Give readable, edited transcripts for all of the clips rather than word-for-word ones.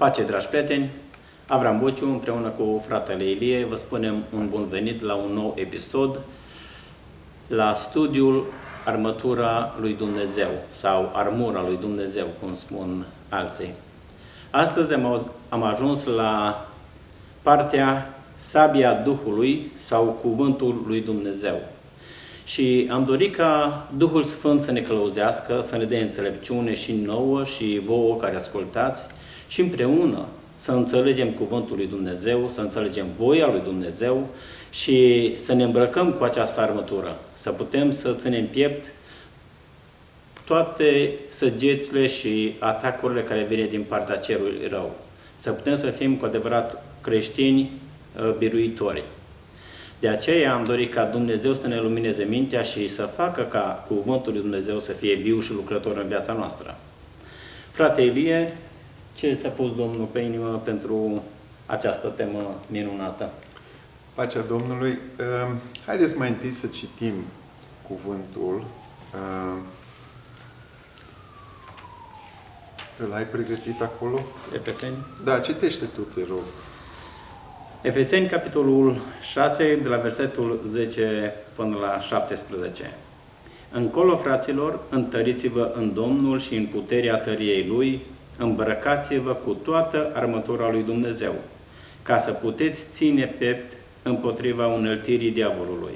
Pace, dragi prieteni! Avram Bociu, împreună cu fratele Ilie, vă spunem un bun venit la un nou episod la studiul Armătura lui Dumnezeu sau Armura lui Dumnezeu, cum spun alții. Astăzi am ajuns la partea Sabia Duhului sau Cuvântul lui Dumnezeu. Și am dorit ca Duhul Sfânt să ne călăuzească, să ne dea înțelepciune și nouă și vouă care ascultați și împreună să înțelegem Cuvântul lui Dumnezeu, să înțelegem voia lui Dumnezeu și să ne îmbrăcăm cu această armătură, să putem să ținem piept toate săgețile și atacurile care vine din partea cerului rău. Să putem să fim cu adevărat creștini biruitori. De aceea am dorit ca Dumnezeu să ne lumineze mintea și să facă ca Cuvântul lui Dumnezeu să fie viu și lucrător în viața noastră. Frate Ilie, ce ți-a pus Domnul pe inimă pentru această temă minunată? Pacea Domnului. Haideți mai întâi să citim cuvântul. Îl ai pregătit acolo? Efeseni? Da, citește tu, te rog. Efeseni, capitolul 6, de la versetul 10 până la 17. Încolo, fraților, întăriți-vă în Domnul și în puterea tăriei Lui, îmbrăcați-vă cu toată armătura lui Dumnezeu, ca să puteți ține piept împotriva uneltirii diavolului.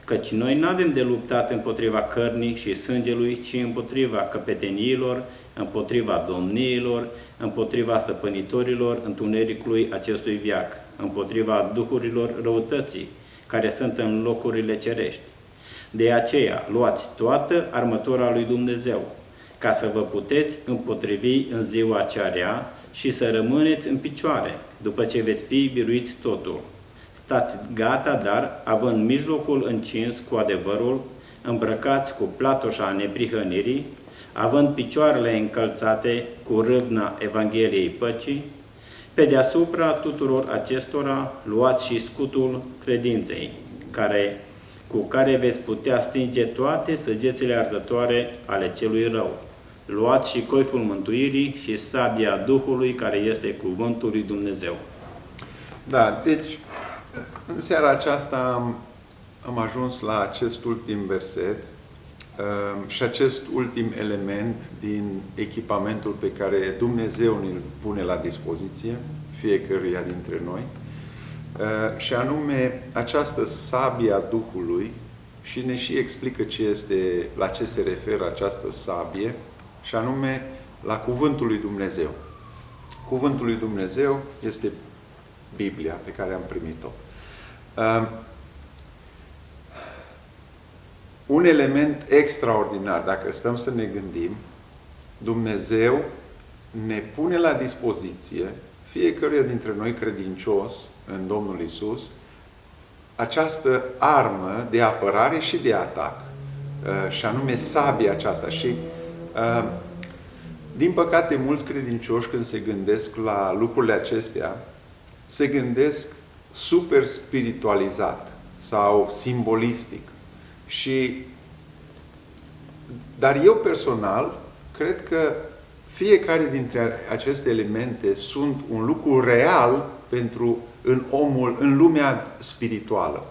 Căci noi nu avem de luptat împotriva cărnii și sângelui, ci împotriva căpeteniilor, împotriva domniilor, împotriva stăpânitorilor întunericului acestui veac, împotriva duhurilor răutății, care sunt în locurile cerești. De aceea, luați toată armătura lui Dumnezeu, ca să vă puteți împotrivi în ziua cea rea și să rămâneți în picioare, după ce veți fi biruit totul. Stați gata, dar, având mijlocul încins cu adevărul, îmbrăcați cu platoșa neprihănirii, având picioarele încălțate cu râvna Evangheliei păcii, pe deasupra tuturor acestora luați și scutul credinței, cu care veți putea stinge toate săgețile arzătoare ale celui rău. Luați și coiful mântuirii și sabia Duhului, care este cuvântul lui Dumnezeu. Da, deci, în seara aceasta am ajuns la acest ultim verset și acest ultim element din echipamentul pe care Dumnezeu ne-l pune la dispoziție, fiecăruia dintre noi, și anume această sabie a Duhului, și ne și explică la ce se referă această sabie, și anume la Cuvântul lui Dumnezeu. Cuvântul lui Dumnezeu este Biblia pe care am primit-o. Un element extraordinar, dacă stăm să ne gândim, Dumnezeu ne pune la dispoziție, fiecăruia dintre noi credincios în Domnul Isus, această armă de apărare și de atac, și anume sabia aceasta. Și, din păcate, mulți credincioși, când se gândesc la lucrurile acestea, se gândesc super spiritualizat sau simbolistic. Dar eu personal cred că fiecare dintre aceste elemente sunt un lucru real în lumea spirituală.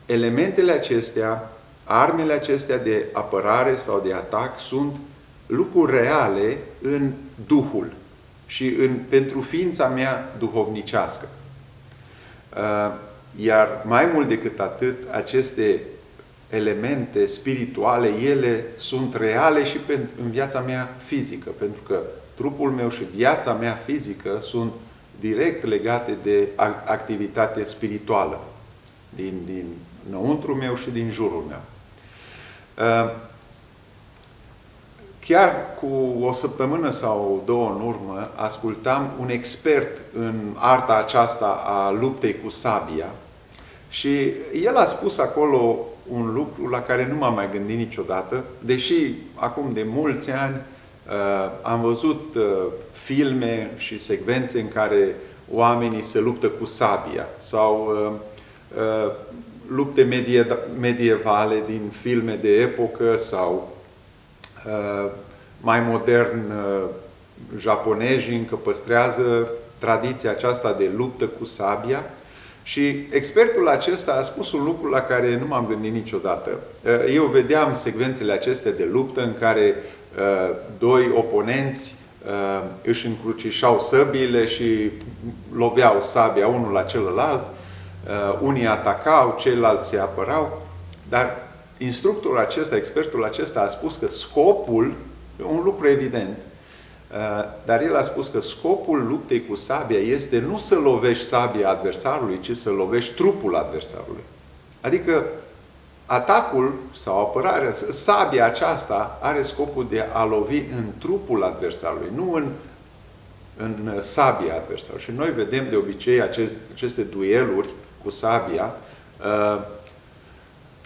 Elementele acestea, armele acestea de apărare sau de atac sunt lucruri reale în Duhul și pentru ființa mea duhovnicească. Iar mai mult decât atât, aceste elemente spirituale, ele sunt reale și în viața mea fizică, pentru că trupul meu și viața mea fizică sunt direct legate de activitatea spirituală din înăuntru meu și din jurul meu. Chiar cu o săptămână sau două în urmă, ascultam un expert în arta aceasta a luptei cu sabia și el a spus acolo un lucru la care nu m-am mai gândit niciodată, deși acum de mulți ani am văzut filme și secvențe în care oamenii se luptă cu sabia sau lupte medievale din filme de epocă sau mai modern japonezii încă păstrează tradiția aceasta de luptă cu sabia. Și expertul acesta a spus un lucru la care nu m-am gândit niciodată. Eu vedeam secvențele acestea de luptă în care doi oponenți își încrucișau săbiile și loveau sabia unul la celălalt. Unii atacau, ceilalți se apărau. Dar instructorul acesta, expertul acesta a spus că scopul, un lucru evident, dar el a spus că scopul luptei cu sabia este nu să lovești sabia adversarului, ci să lovești trupul adversarului. Adică atacul sau apărarea, sabia aceasta are scopul de a lovi în trupul adversarului, nu în sabia adversarului. Și noi vedem de obicei aceste dueluri cu sabia.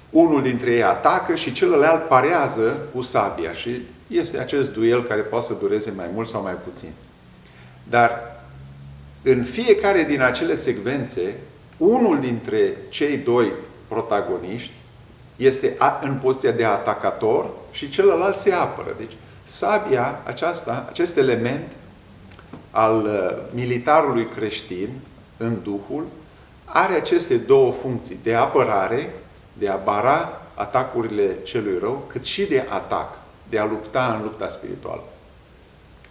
Unul dintre ei atacă și celălalt parează cu sabia și este acest duel care poate să dureze mai mult sau mai puțin. Dar în fiecare din acele secvențe, unul dintre cei doi protagoniști este în poziția de atacator și celălalt se apără. Deci sabia aceasta, acest element al militarului creștin în Duhul, are aceste două funcții, de apărare, de a bara atacurile celui rău, cât și de atac, de a lupta în lupta spirituală.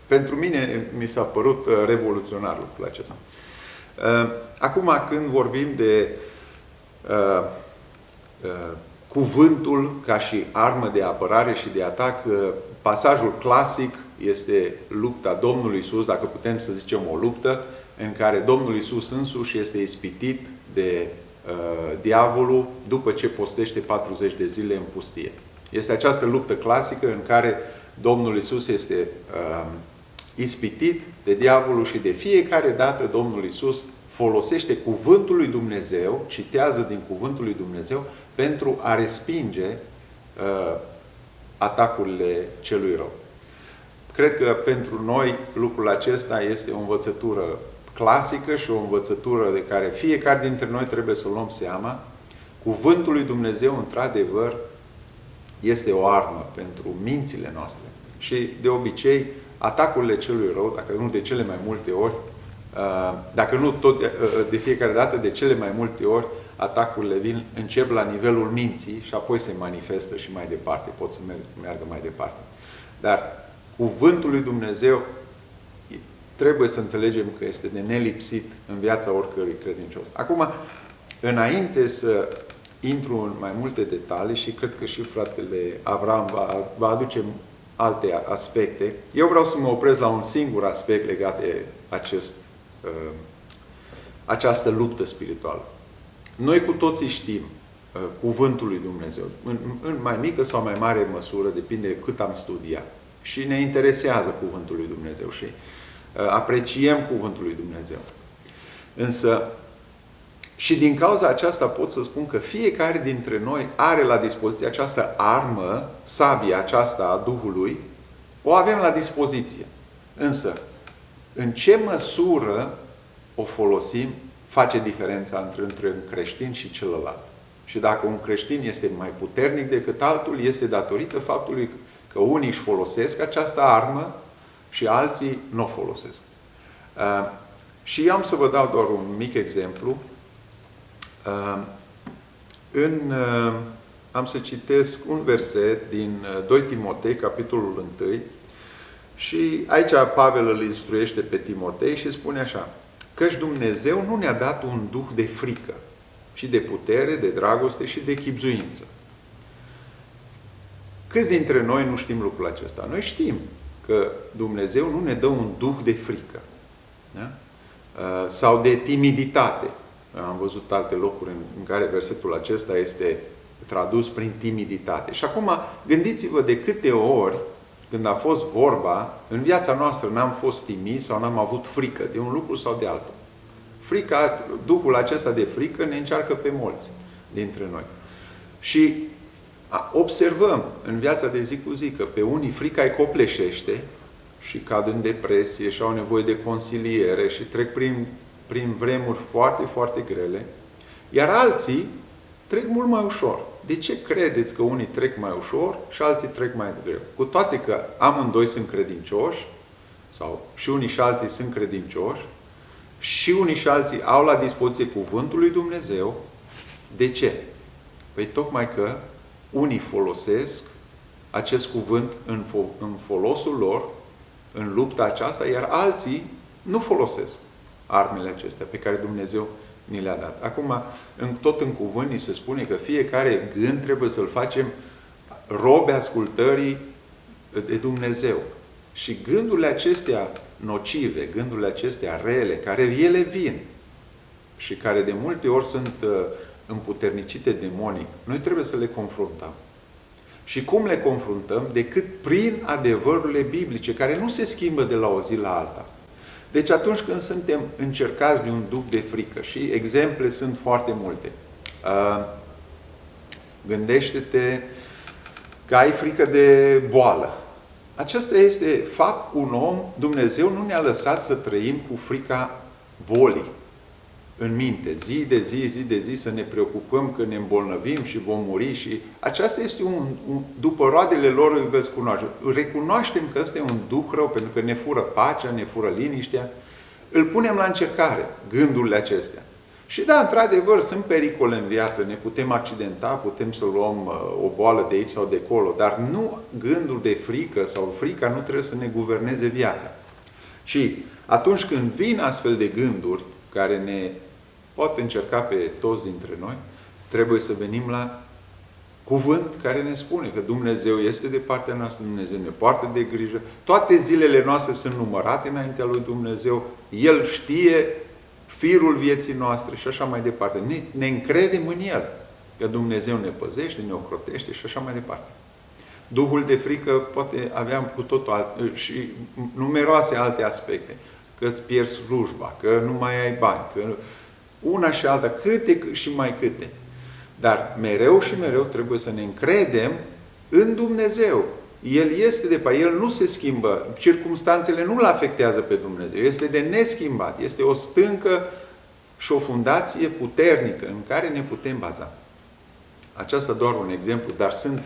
Pentru mine mi s-a părut revoluționar lucrul acesta. Acum, când vorbim de cuvântul ca și armă de apărare și de atac, pasajul clasic este lupta Domnului Iisus, dacă putem să zicem o luptă, în care Domnul Iisus însuși este ispitit de diavolul după ce postește 40 de zile în pustie. Este această luptă clasică în care Domnul Iisus este ispitit de diavolul și de fiecare dată Domnul Iisus folosește cuvântul lui Dumnezeu, citează din cuvântul lui Dumnezeu pentru a respinge atacurile celui rău. Cred că pentru noi lucrul acesta este o învățătură clasică și o învățătură de care fiecare dintre noi trebuie să o luăm seama. Cuvântul lui Dumnezeu, într-adevăr, este o armă pentru mințile noastre. Și, de obicei, atacurile celui rău, dacă nu de cele mai multe ori, dacă nu tot de fiecare dată, de cele mai multe ori, atacurile încep la nivelul minții și apoi se manifestă și mai departe, pot să meargă mai departe. Dar cuvântul lui Dumnezeu trebuie să înțelegem că este de nelipsit în viața oricărui credincios. Acum, înainte să intru în mai multe detalii și cred că și fratele Avram va aduce alte aspecte, eu vreau să mă opresc la un singur aspect legat de această luptă spirituală. Noi cu toții știm cuvântul lui Dumnezeu, în mai mică sau mai mare măsură, depinde de cât am studiat. Și ne interesează cuvântul lui Dumnezeu și apreciem cuvântul lui Dumnezeu. Însă, și din cauza aceasta pot să spun că fiecare dintre noi are la dispoziție această armă, sabia aceasta a Duhului, o avem la dispoziție. Însă, în ce măsură o folosim face diferența între un creștin și celălalt. Și dacă un creștin este mai puternic decât altul, este datorită faptului că unii își folosesc această armă și alții nu o folosesc. Și am să vă dau doar un mic exemplu. Am să citesc un verset din 2 Timotei, capitolul 1, și aici Pavel îl instruiește pe Timotei și spune așa: căci Dumnezeu nu ne-a dat un duh de frică, ci de putere, de dragoste și de chibzuință. Câți dintre noi nu știm lucrul acesta? Noi știm că Dumnezeu nu ne dă un duh de frică, da? Sau de timiditate. Am văzut alte locuri în care versetul acesta este tradus prin timiditate. Și acum gândiți-vă de câte ori, când a fost vorba, în viața noastră n-am fost timizi sau n-am avut frică de un lucru sau de altul. Frica, duhul acesta de frică ne încearcă pe mulți dintre noi. Și observăm în viața de zi cu zi că pe unii frica îi copleșește și cad în depresie și au nevoie de consiliere și trec prin vremuri foarte, foarte grele, iar alții trec mult mai ușor. De ce credeți că unii trec mai ușor și alții trec mai greu? Cu toate că amândoi sunt credincioși, sau și unii și alții sunt credincioși, și unii și alții au la dispoziție cuvântul lui Dumnezeu. De ce? Păi tocmai că unii folosesc acest cuvânt în folosul lor, în lupta aceasta, iar alții nu folosesc armele acestea pe care Dumnezeu ni le-a dat. Acum, tot în cuvânt ni se spune că fiecare gând trebuie să-l facem robe ascultării de Dumnezeu. Și gândurile acestea nocive, gândurile acestea rele, care ele vin și care de multe ori sunt împuternicite demonic, noi trebuie să le confruntăm. Și cum le confruntăm? Decât prin adevărurile biblice, care nu se schimbă de la o zi la alta. Deci atunci când suntem încercați de un duh de frică, și exemple sunt foarte multe. Gândește-te că ai frică de boală. Acesta este fapt, un om, Dumnezeu nu ne-a lăsat să trăim cu frica bolii în minte, zi de zi să ne preocupăm că ne îmbolnăvim și vom muri. Și aceasta este după roadele lor îi veți cunoaște. Recunoaștem că ăsta e un duh rău, pentru că ne fură pacea, ne fură liniștea. Îl punem la încercare, gândurile acestea. Și da, într-adevăr, sunt pericole în viață, ne putem accidenta, putem să luăm o boală de aici sau de acolo, dar nu gândul de frică sau frica nu trebuie să ne guverneze viața. Și atunci când vin astfel de gânduri care ne pot încerca pe toți dintre noi, trebuie să venim la cuvânt care ne spune că Dumnezeu este de partea noastră, Dumnezeu ne poartă de grijă, toate zilele noastre sunt numărate înaintea lui Dumnezeu, El știe firul vieții noastre și așa mai departe. Ne încredem în El, că Dumnezeu ne păzește, ne ocrotește și așa mai departe. Duhul de frică poate avea cu totul și numeroase alte aspecte. Că îți pierzi slujba, că nu mai ai bani, că una și alta, câte și mai câte. Dar mereu și mereu trebuie să ne încredem în Dumnezeu. El este de pe El nu se schimbă, circumstanțele nu-L afectează pe Dumnezeu, este de neschimbat, este o stâncă și o fundație puternică în care ne putem baza. Aceasta doar un exemplu, dar sunt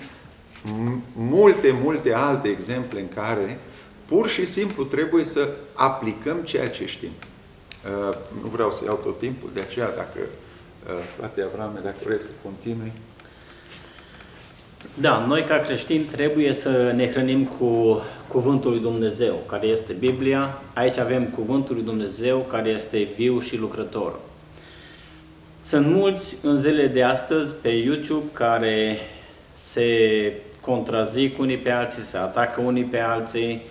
multe alte exemple în care pur și simplu trebuie să aplicăm ceea ce știm. Nu vreau să iau tot timpul, de aceea dacă, frate Avrame, dacă vrei să continui. Da, noi ca creștini trebuie să ne hrănim cu Cuvântul lui Dumnezeu, care este Biblia. Aici avem Cuvântul lui Dumnezeu, care este viu și lucrător. Sunt mulți în zilele de astăzi pe YouTube care se contrazic unii pe alții, se atacă unii pe alții,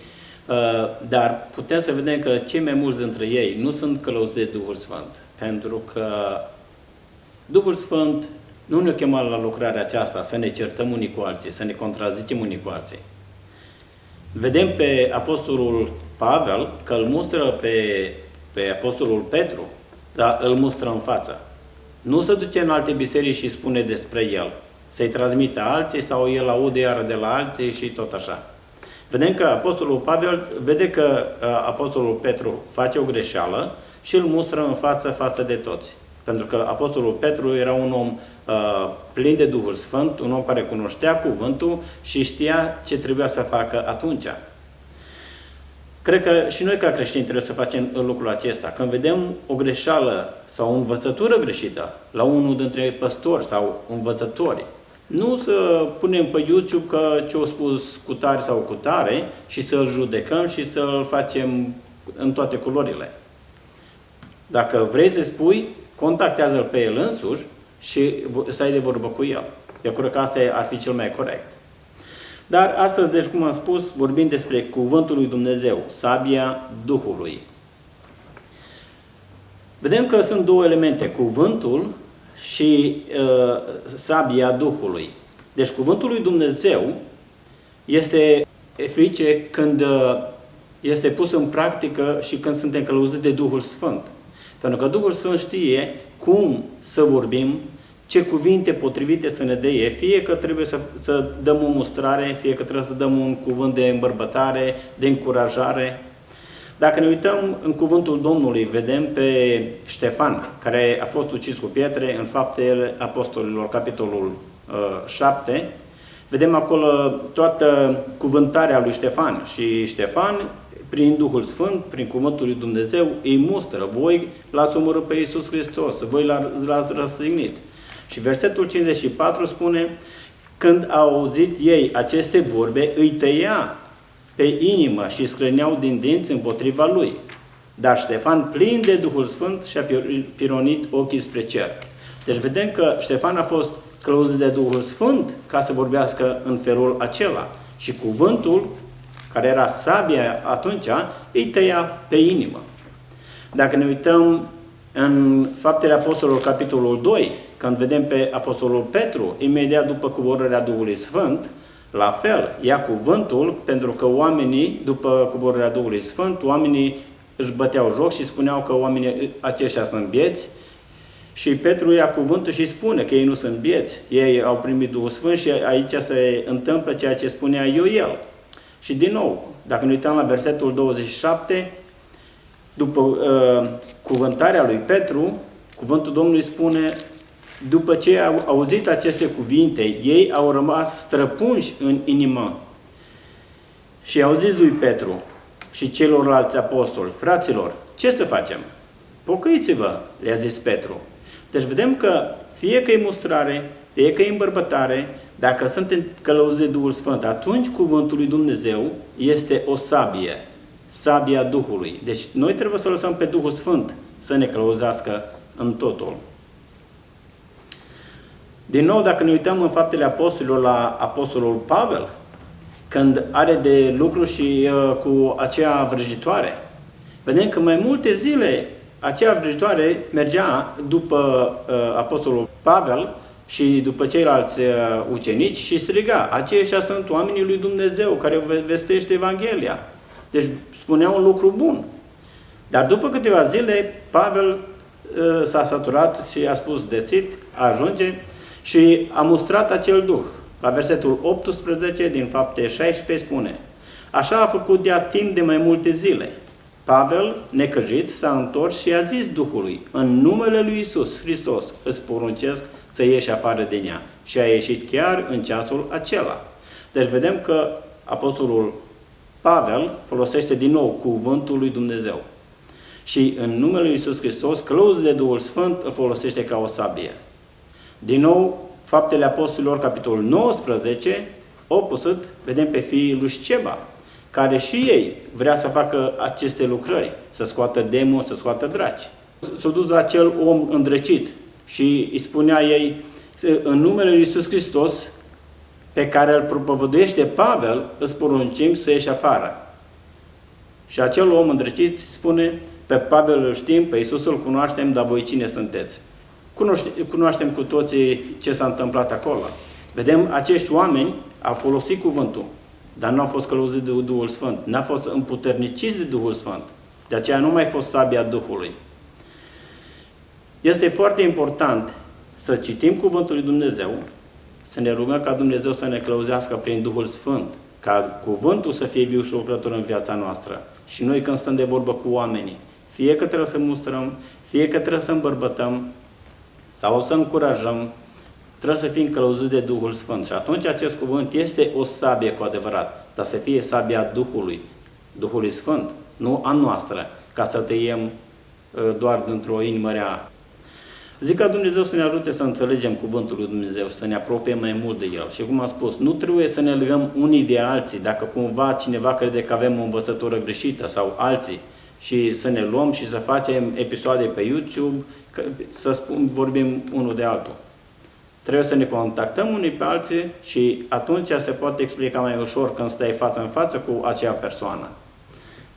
dar putem să vedem că cei mai mulți dintre ei nu sunt călăuziți de Duhul Sfânt, pentru că Duhul Sfânt nu ne-a chemat la lucrarea aceasta să ne certăm unii cu alții, să ne contrazicem unii cu alții. Vedem pe Apostolul Pavel că îl mustră pe Apostolul Petru, dar îl mustră în față. Nu se duce în alte biserici și spune despre el, să-i transmită alții sau el aude iară de la alții și tot așa. Vedem că Apostolul Pavel vede că Apostolul Petru face o greșeală și îl mustră în față de toți. Pentru că Apostolul Petru era un om plin de Duhul Sfânt, un om care cunoștea cuvântul și știa ce trebuia să facă atunci. Cred că și noi ca creștini trebuie să facem lucrul acesta. Când vedem o greșeală sau o învățătură greșită la unul dintre păstori sau învățători, nu să punem pe YouTube că ce-au spus cu tare sau cu tare și să-l judecăm și să-l facem în toate culorile. Dacă vrei să spui, contactează-l pe el însuși și stai de vorbă cu el. Eu cred că asta ar fi cel mai corect. Dar astăzi, deci cum am spus, vorbim despre Cuvântul lui Dumnezeu, sabia Duhului. Vedem că sunt două elemente, cuvântul și sabia Duhului. Deci Cuvântul lui Dumnezeu este eficace când este pus în practiță și când suntem călăuziți de Duhul Sfânt. Pentru că Duhul Sfânt știe cum să vorbim, ce cuvinte potrivite să ne dea, fie că trebuie să dăm o mustrare, fie că trebuie să dăm un cuvânt de îmbărbătare, de încurajare. Dacă ne uităm în cuvântul Domnului, vedem pe Ștefan, care a fost ucis cu pietre în Faptele Apostolilor, capitolul 7. Vedem acolo toată cuvântarea lui Ștefan. Și Ștefan, prin Duhul Sfânt, prin Cuvântul lui Dumnezeu, îi mustră. Voi l-ați omorât pe Iisus Hristos, voi l-ați răstignit. Și versetul 54 spune, când au auzit ei aceste vorbe, îi tăia pe inimă și scrâneau din dinți împotriva lui. Dar Ștefan, plin de Duhul Sfânt, și-a pironit ochii spre cer. Deci vedem că Ștefan a fost călăuzit de Duhul Sfânt ca să vorbească în felul acela. Și cuvântul, care era sabia atunci, îi tăia pe inimă. Dacă ne uităm în Faptele Apostolilor, capitolul 2, când vedem pe Apostolul Petru, imediat după coborârea Duhului Sfânt, la fel, ia cuvântul, pentru că oamenii, după coborârea Duhului Sfânt, oamenii își băteau joc și spuneau că oamenii aceștia sunt bieți, și Petru ia cuvântul și spune că ei nu sunt bieți, ei au primit Duhul Sfânt și aici se întâmplă ceea ce spunea Ioel. Și din nou, dacă ne uităm la versetul 27, după cuvântarea lui Petru, cuvântul Domnului spune, după ce au auzit aceste cuvinte, ei au rămas străpunși în inimă. Și au zis lui Petru și celorlalți apostoli, fraților, ce să facem? Pocăiți-vă, le-a zis Petru. Deci vedem că fie că e mustrare, fie că e îmbărbătare, dacă suntem călăuziți de Duhul Sfânt, atunci cuvântul lui Dumnezeu este o sabie, sabia Duhului. Deci noi trebuie să lăsăm pe Duhul Sfânt să ne călăuzească în totul. Din nou, dacă ne uităm în Faptele Apostolilor la Apostolul Pavel, când are de lucru și cu acea vrăjitoare, vedem că mai multe zile acea vrăjitoare mergea după Apostolul Pavel și după ceilalți ucenici și striga, aceștia sunt oamenii lui Dumnezeu care vestește Evanghelia. Deci spunea un lucru bun. Dar după câteva zile, Pavel s-a săturat și a spus, dețit, ajunge, și a mustrat acel duh. La versetul 18 din Fapte 16 spune, așa a făcut de-a timp de mai multe zile. Pavel, necăjit, s-a întors și a zis Duhului, în numele lui Iisus Hristos îți poruncesc să ieși afară din ea. Și a ieșit chiar în ceasul acela. Deci vedem că Apostolul Pavel folosește din nou cuvântul lui Dumnezeu. Și în numele lui Iisus Hristos, călăuzit de Duhul Sfânt, îl folosește ca o sabie. Din nou, Faptele Apostolilor, capitolul 19, opusat, vedem pe fiii lui Sceva, care și ei vrea să facă aceste lucrări, să scoată demoni, să scoată draci. S-a dus la acel om îndrăcit și îi spunea ei, în numele lui Iisus Hristos, pe care îl propovăduiește Pavel, îți poruncim să ieși afară. Și acel om îndrăcit spune, pe Pavel îl știm, pe Iisus îl cunoaștem, dar voi cine sunteți? Cunoaștem cu toții ce s-a întâmplat acolo. Vedem, acești oameni au folosit cuvântul, dar nu au fost călăuziți de Duhul Sfânt, n-au fost împuterniciți de Duhul Sfânt. De aceea nu mai fost sabia Duhului. Este foarte important să citim cuvântul lui Dumnezeu, să ne rugăm ca Dumnezeu să ne călăuzească prin Duhul Sfânt, ca cuvântul să fie viu și lucrător în viața noastră. Și noi când stăm de vorbă cu oamenii, fie că trebuie să mustrăm, fie că trebuie să îmbărbătăm, sau să încurajăm, trebuie să fim călăuziți de Duhul Sfânt. Și atunci acest cuvânt este o sabie cu adevărat, dar să fie sabia Duhului Sfânt, nu a noastră, ca să tăiem doar dintr-o inimă rea. Zic ca Dumnezeu să ne ajute să înțelegem cuvântul lui Dumnezeu, să ne apropiem mai mult de El. Și cum am spus, nu trebuie să ne legăm unii de alții, dacă cumva cineva crede că avem o învățătură greșită sau alții, și să ne luăm și să facem episoade pe YouTube, să vorbim unul de altul. Trebuie să ne contactăm unii pe alții și atunci se poate explica mai ușor când stai față în față cu acea persoană.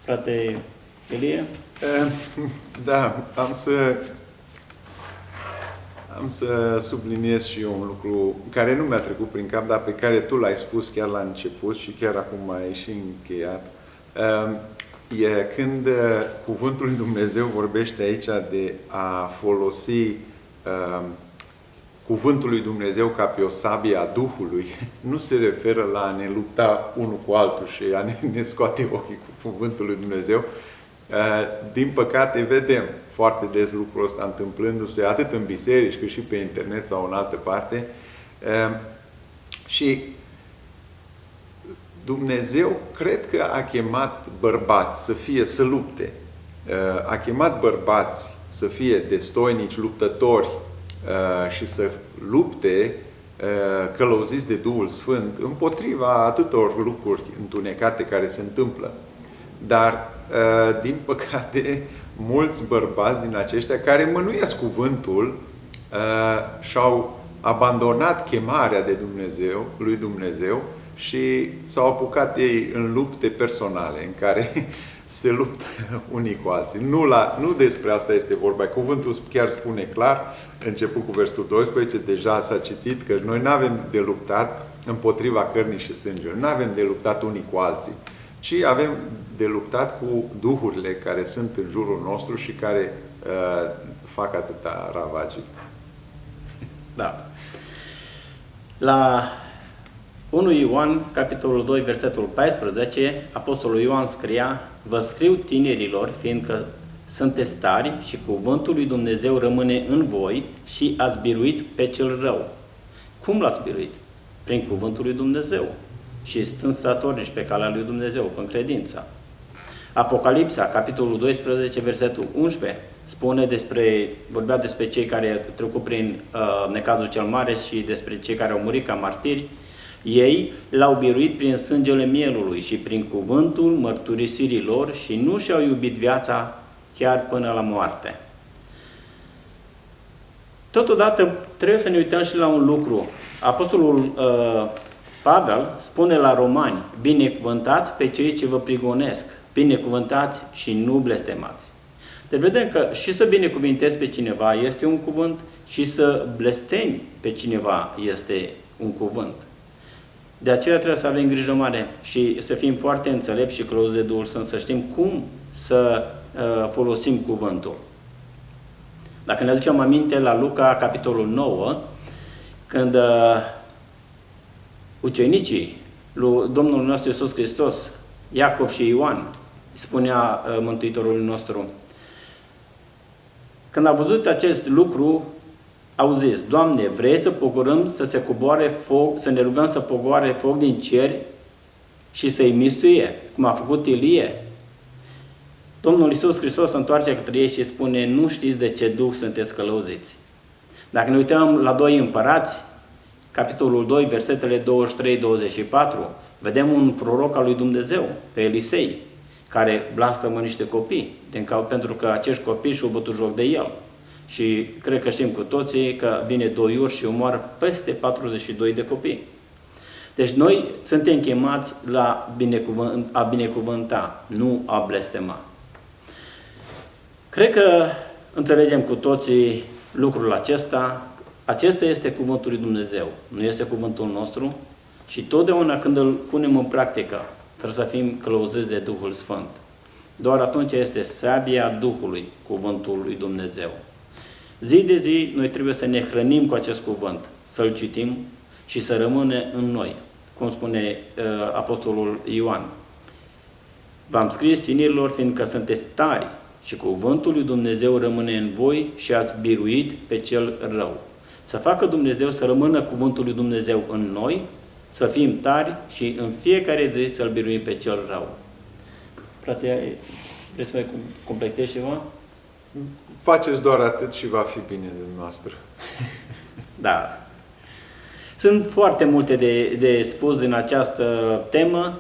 Frate Elie? Da, am să subliniez și eu un lucru care nu mi-a trecut prin cap, dar pe care tu l-ai spus chiar la început și chiar acum ai și încheiat. E când cuvântul lui Dumnezeu vorbește aici de a folosi cuvântul lui Dumnezeu ca pe o sabie a Duhului, nu se referă la a ne lupta unul cu altul și a ne scoate ochii cu cuvântul lui Dumnezeu. Din păcate vedem foarte des lucrul ăsta întâmplându-se atât în biserici cât și pe internet sau în altă parte. Și Dumnezeu cred că a chemat bărbați să lupte. A chemat bărbați să fie destoinici, luptători și să lupte călăuziți de Duhul Sfânt împotriva atâtor lucruri întunecate care se întâmplă. Dar, din păcate, mulți bărbați din aceștia care mânuiesc cuvântul și-au abandonat chemarea de lui Dumnezeu și s-au apucat ei în lupte personale, în care se luptă unii cu alții. Nu despre asta este vorba. Cuvântul chiar spune clar, început cu versetul 12, deja s-a citit că noi nu avem de luptat împotriva cărnii și sângelui. Nu avem de luptat unii cu alții, ci avem de luptat cu duhurile care sunt în jurul nostru și care fac atâta ravagii. Da. La 1 Ioan, capitolul 2, versetul 14, Apostolul Ioan scria: vă scriu tinerilor, fiindcă sunteți tari și cuvântul lui Dumnezeu rămâne în voi și ați biruit pe cel rău. Cum l-ați biruit? Prin cuvântul lui Dumnezeu și stând statornici pe calea lui Dumnezeu, în credință. Apocalipsa, capitolul 12, versetul 11, vorbea despre cei care au trecut prin necazul cel mare și despre cei care au murit ca martiri. Ei l-au biruit prin sângele mielului și prin cuvântul mărturisirii lor și nu și-au iubit viața chiar până la moarte. Totodată trebuie să ne uităm și la un lucru. Apostolul Pavel spune la Romani: binecuvântați pe cei ce vă prigonesc, binecuvântați și nu blestemați. Deci vedem că și să binecuvintezi pe cineva este un cuvânt și să blestemi pe cineva este un cuvânt. De aceea trebuie să avem grijă mare și să fim foarte înțelepți și călăuziți de Duhul Sfânt, să știm cum să folosim cuvântul. Dacă ne aducem aminte la Luca, capitolul 9, când ucenicii lui Domnul nostru Iisus Hristos, Iacov și Ioan, spunea Mântuitorul nostru, când a văzut acest lucru, au zis: Doamne, vrei să pogorâm să se coboare foc, să ne rugăm să pogoare foc din cer și să-i mistuie, cum a făcut Ilie? Domnul Iisus Hristos se întoarce către ei și spune: nu știți de ce duh sunteți călăuziți. Dacă ne uităm la 2 Împărați, capitolul 2, versetele 23-24, vedem un proroc al lui Dumnezeu, pe Elisei, care blastămă niște copii, pentru că acești copii și-au bătut joc de el. Și cred că știm cu toții că vine doiur și omoară peste 42 de copii. Deci noi suntem chemați la a binecuvânta, nu a blestema. Cred că înțelegem cu toții lucrul acesta. Acesta este cuvântul lui Dumnezeu, nu este cuvântul nostru și totdeauna când îl punem în practică trebuie să fim călăuziți de Duhul Sfânt. Doar atunci este sabia Duhului, cuvântul lui Dumnezeu. Zi de zi noi trebuie să ne hrănim cu acest cuvânt, să-l citim și să rămâne în noi, cum spune Apostolul Ioan. V-am scris tinerilor, fiindcă sunteți tari și cuvântul lui Dumnezeu rămâne în voi și ați biruit pe cel rău. Să facă Dumnezeu să rămână cuvântul lui Dumnezeu în noi, să fim tari și în fiecare zi să-l biruim pe cel rău. Frate, vrei să mai completezi ceva? Faceți doar atât și va fi bine de noastră. Da. Sunt foarte multe de spus din această temă,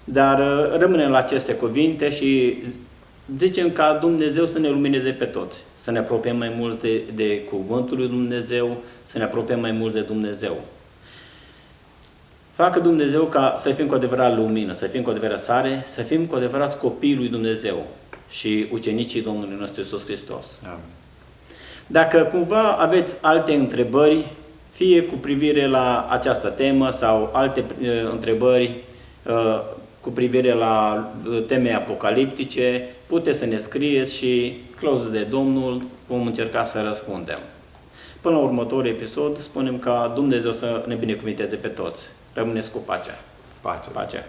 dar rămânem la aceste cuvinte și zicem ca Dumnezeu să ne lumineze pe toți, să ne apropiem mai mult de cuvântul lui Dumnezeu, să ne apropiem mai mult de Dumnezeu. Facă Dumnezeu ca să fim cu adevărat lumină, să fim cu adevărat sare, să fim cu adevărat copiii lui Dumnezeu și ucenicii Domnului nostru Iisus Hristos. Amin. Dacă cumva aveți alte întrebări, fie cu privire la această temă sau alte întrebări cu privire la teme apocaliptice, puteți să ne scrieți și, călăuziți de Domnul, vom încerca să răspundem. Până la următorul episod, spunem ca Dumnezeu să ne binecuvinteze pe toți. Rămâneți cu pace. Pace. Pace.